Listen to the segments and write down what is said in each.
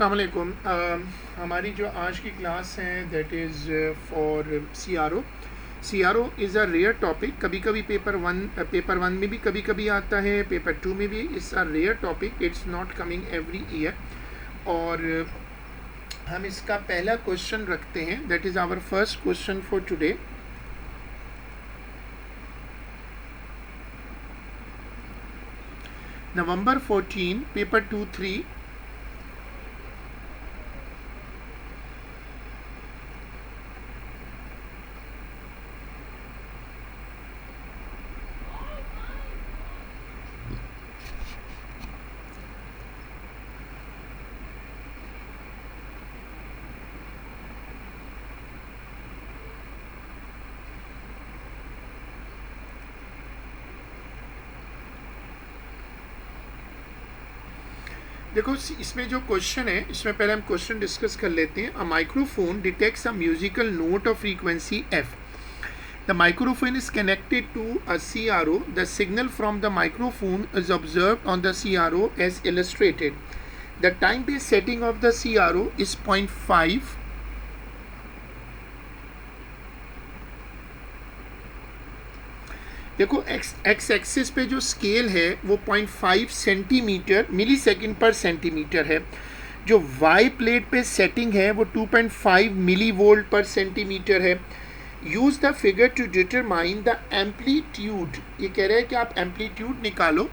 अस्सलाम वालेकुम। हमारी जो आज की क्लास है that is for C R O is a rare topic. कभी कभी पेपर वन में भी कभी कभी आता है, पेपर टू में भी। It's a rare topic, it's not coming every year. और हम इसका पहला क्वेश्चन रखते हैं, that is our first question for today. November 14, paper 2-3. देखो इसमें जो क्वेश्चन है, इसमें पहले हम क्वेश्चन डिस्कस कर लेते हैं। A microphone detects a musical note of frequency F. The microphone is connected to a CRO. The signal from the microphone is observed on the CRO as illustrated. The time-based setting of the CRO is 0.5. देखो x axis पे जो scale है वो 0.5 centimetre millisecond per centimetre है। जो Y plate पे setting है वो 2.5 मिली वोल्ट पर सेंटीमीटर है। Use the figure to determine the amplitude. ये कह रहे हैं कि आप एम्पलीट्यूड निकालो।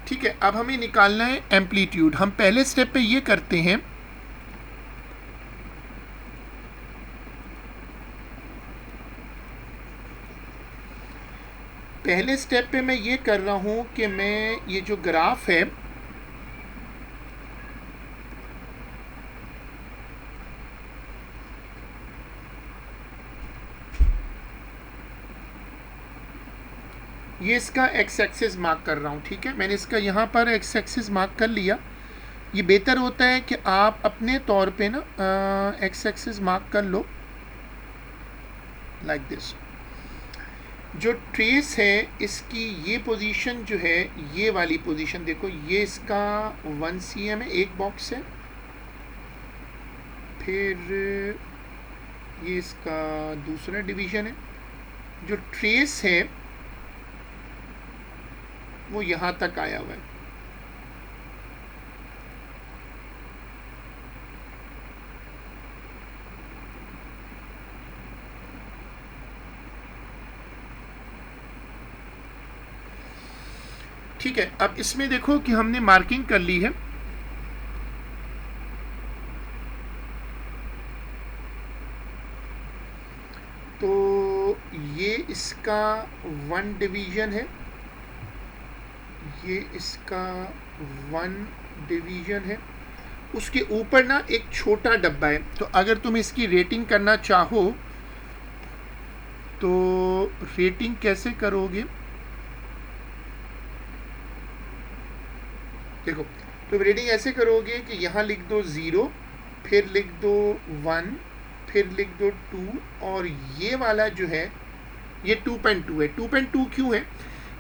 ठीक है, अब हमें निकालना है एम्पलीट्यूड। हम पहले स्टेप पे ये करते हैं, पहले स्टेप पे मैं ये कर रहा हूं कि मैं ये जो ग्राफ है ये इसका एक्स एक्सिस मार्क कर रहा हूँ। ठीक है, मैंने इसका यहाँ पर एक्स एक्सिस मार्क कर लिया। ये बेहतर होता है कि आप अपने तौर पे ना एक्स एक्सिस मार्क कर लो लाइक दिस। जो ट्रेस है इसकी ये पोजीशन जो है, ये वाली पोजीशन देखो, ये इसका 1 cm है, एक बॉक्स है। फिर ये इसका दूसरा डिवीजन है। जो ट्रेस है वो यहाँ तक आया हुआ है। ठीक है, अब इसमें देखो कि हमने मार्किंग कर ली है। तो ये इसका 1 डिवीजन है, ये इसका 1 डिवीजन है। उसके ऊपर ना एक छोटा डब्बा है। तो अगर तुम इसकी रेटिंग करना चाहो तो रेटिंग कैसे करोगे? देखो, तो रेटिंग ऐसे करोगे कि यहाँ लिख दो 0, फिर लिख दो 1, फिर लिख दो 2, और ये वाला जो है ये 2.2 है। 2.2 क्यों है?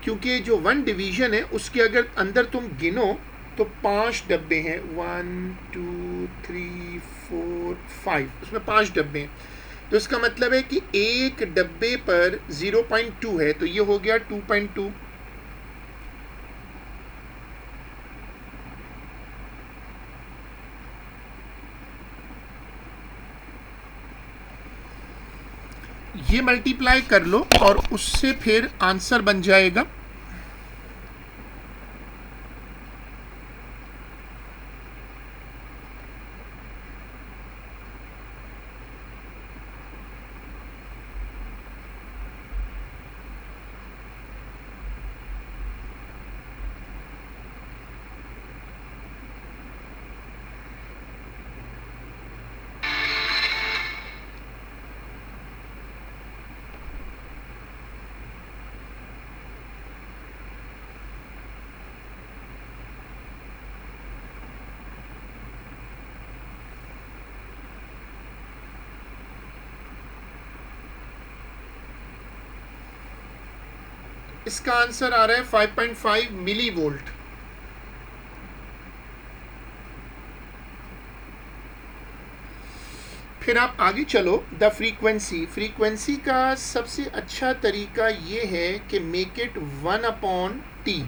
क्योंकि जो 1 डिवीजन है उसके अगर अंदर तुम गिनो तो 5 डब्बे हैं। 1 2 3 4 5, उसमें 5 डब्बे हैं। तो इसका मतलब है कि एक डब्बे पर 0.2 है, तो ये हो गया 2.2। ये मल्टीप्लाई कर लो और उससे फिर आंसर बन जाएगा। इसका आंसर आ रहा है 5.5 मिली वोल्ट। फिर आप आगे चलो, द फ्रीक्वेंसी का सबसे अच्छा तरीका ये है कि make it 1/t,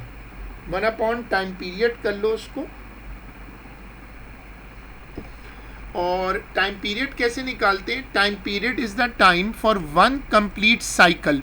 1 time period कर लो उसको। और टाइम पीरियड कैसे निकालते हैं? Time period is the time for one complete cycle.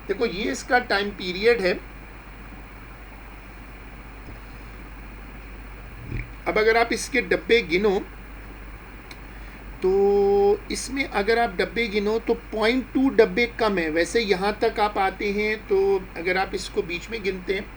देखो ये इसका टाइम पीरियड है। अब अगर आप इसके डब्बे गिनो तो इसमें अगर आप डब्बे गिनो तो 0.2 डब्बे कम है। वैसे यहाँ तक आप आते हैं तो अगर आप इसको बीच में गिनते हैं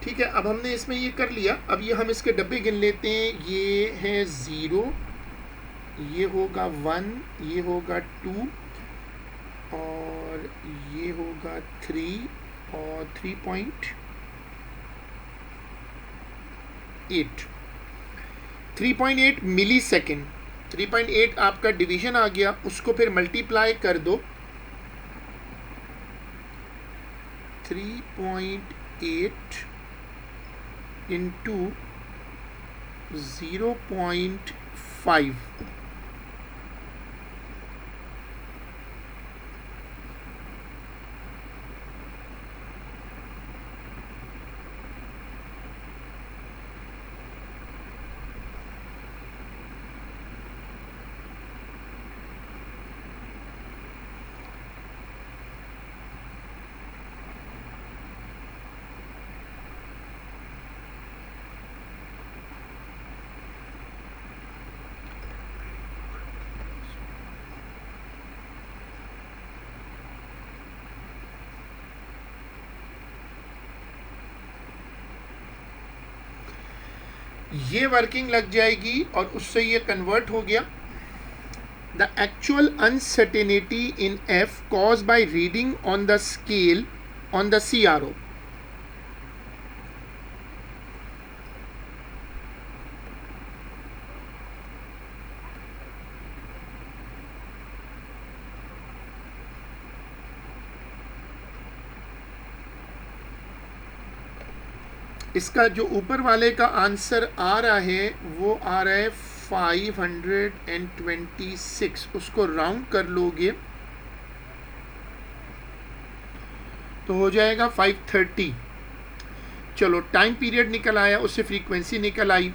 ठीक है। अब हमने इसमें ये कर लिया। अब ये हम इसके डब्बे गिन लेते हैं। ये है 0, ये होगा 1, ये होगा 2 और ये होगा 3 और 3.8। 3.8 मिली सेकेंड। 3.8 आपका डिवीजन आ गया, उसको फिर मल्टीप्लाई कर दो 3.8 इंटू 0.5। ये वर्किंग लग जाएगी और उससे ये कन्वर्ट हो गया। The actual uncertainty in F cause by reading on the scale on the CRO। इसका जो ऊपर वाले का आंसर आ रहा है वो आ रहा है 526। उसको राउंड कर लोगे तो हो जाएगा 530। चलो टाइम पीरियड निकल आया, उससे फ्रीक्वेंसी निकल आई।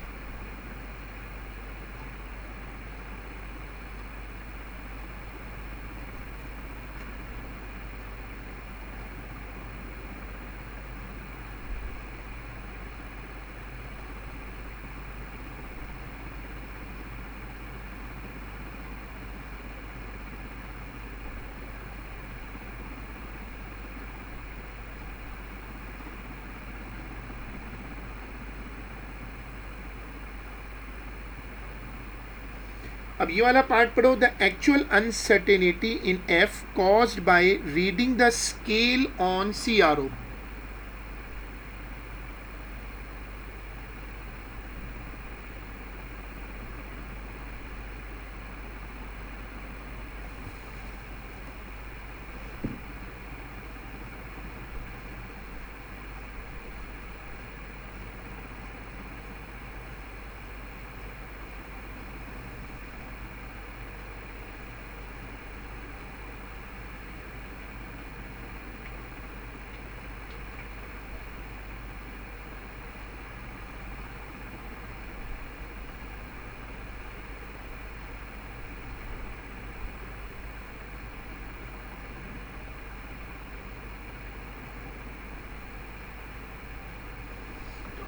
अब ये वाला पार्ट पढ़ो। The actual uncertainty in F caused by reading the scale on CRO।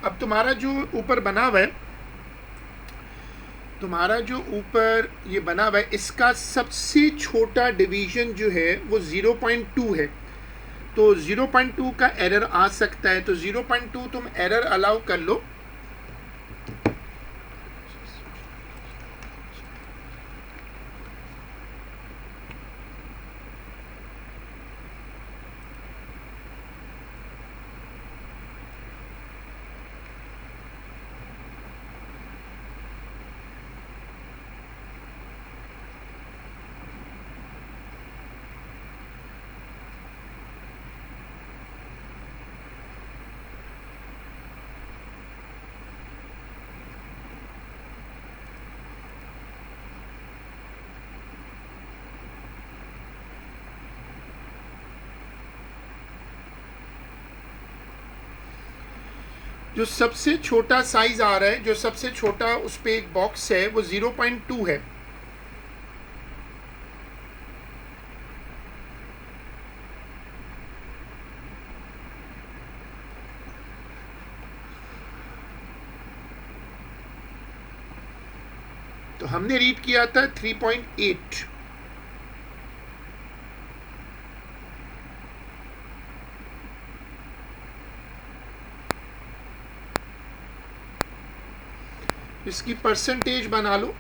अब तुम्हारा जो ऊपर बना हुआ है, तुम्हारा जो ऊपर ये बना हुआ है, इसका सबसे छोटा डिवीजन जो है वो 0.2 है। तो 0.2 का एरर आ सकता है, तो 0.2 तुम एरर अलाउ कर लो। जो सबसे छोटा साइज आ रहा है, जो सबसे छोटा उस पे एक बॉक्स है, वो 0.2 है। तो हमने रीड किया था 3.8। इसकी परसेंटेज बना लो।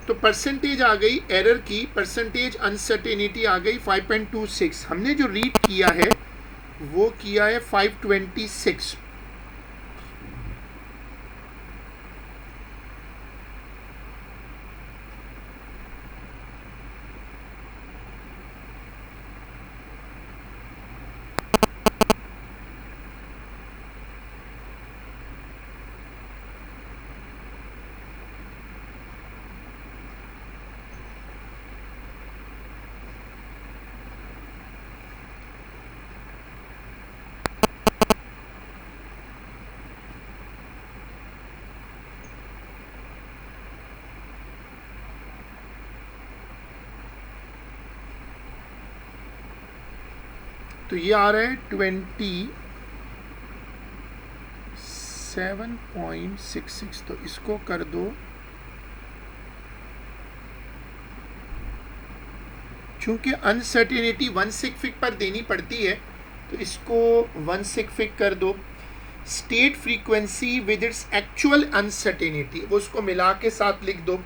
तो परसेंटेज आ गई एरर की, परसेंटेज अनसर्टेनिटी आ गई 5.26। हमने जो रीड किया है वो किया है 526। तो ये आ रहा है 27.66। तो इसको कर दो, चूंकि अनसर्टेनिटी 1 सिग्फिग पर देनी पड़ती है तो इसको 1 सिग्फिग कर दो। State frequency with its actual uncertainty, वो उसको मिला के साथ लिख दो।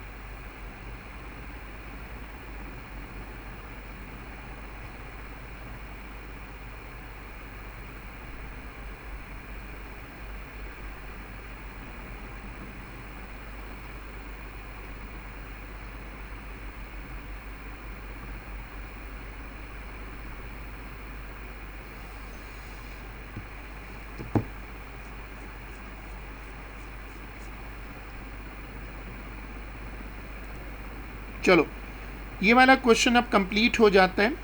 चलो, ये वाला क्वेश्चन अब कंप्लीट हो जाता है।